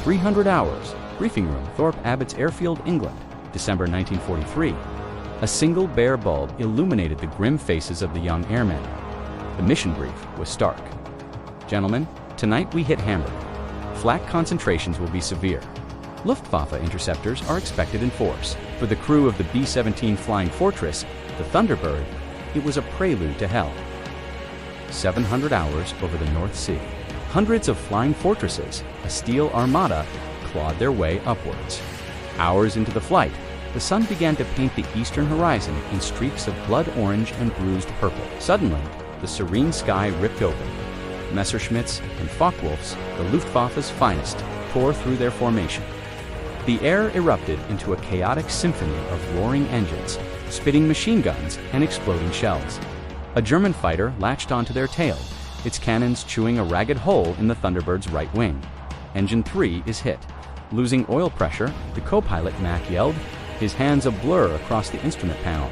300 hours. Briefing room, Thorpe, Abbotts, Airfield, England, December 1943. A single bare bulb illuminated the grim faces of the young airmen. The mission brief was stark. Gentlemen, tonight we hit Hamburg. Flak concentrations will be severe. Luftwaffe interceptors are expected in force. For the crew of the B-17 Flying Fortress, the Thunderbird, it was a prelude to hell. 700 hours over the North Sea. Hundreds of flying fortresses, a steel armada, clawed their way upwards. Hours into the flight, the sun began to paint the eastern horizon in streaks of blood orange and bruised purple. Suddenly, the serene sky ripped open. Messerschmitts and Focke-Wulfs, the Luftwaffe's finest, tore through their formation. The air erupted into a chaotic symphony of roaring engines, spitting machine guns and exploding shells. A German fighter latched onto their tail, its cannons chewing a ragged hole in the Thunderbird's right wing. Engine 3 is hit. Losing oil pressure, the co-pilot Mack yelled, his hands a blur across the instrument panel.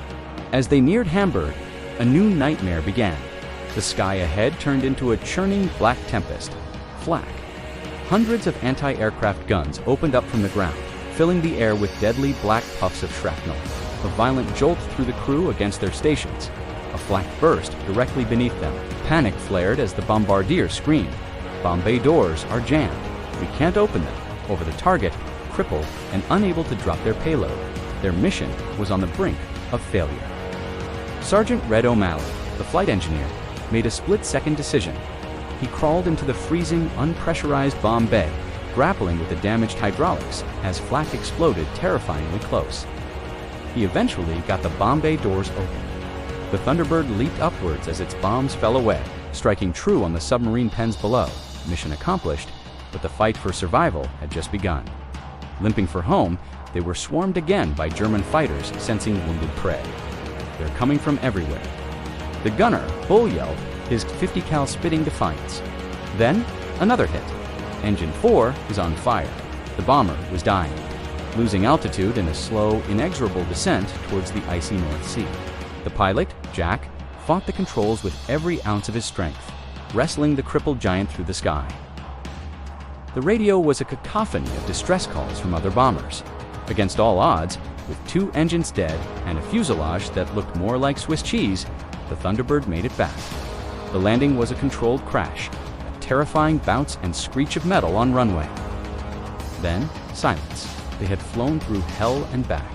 As they neared Hamburg, a new nightmare began. The sky ahead turned into a churning black tempest. Flak. Hundreds of anti-aircraft guns opened up from the ground, filling the air with deadly black puffs of shrapnel. A violent jolt threw the crew against their stations. A flak burst directly beneath them. Panic flared as the bombardiers screamed. Bomb bay doors are jammed. We can't open them. Over the target, crippled and unable to drop their payload. Their mission was on the brink of failure. Sergeant Red O'Malley, the flight engineer, made a split-second decision. He crawled into the freezing, unpressurized bomb bay, grappling with the damaged hydraulics as flak exploded terrifyingly close. He eventually got the bomb bay doors open. The Thunderbird leaped upwards as its bombs fell away, striking true on the submarine pens below. Mission accomplished, but the fight for survival had just begun. Limping for home, they were swarmed again by German fighters sensing wounded prey. They're coming from everywhere. The gunner, Bull, yelled, his .50 cal spitting defiance. Then, another hit. Engine 4 was on fire. The bomber was dying, losing altitude in a slow, inexorable descent towards the icy North Sea. The pilot, Jack, fought the controls with every ounce of his strength, wrestling the crippled giant through the sky. The radio was a cacophony of distress calls from other bombers. Against all odds, with 2 engines dead and a fuselage that looked more like Swiss cheese, the Thunderbird made it back. The landing was a controlled crash, a terrifying bounce and screech of metal on runway. Then, silence. They had flown through hell and back.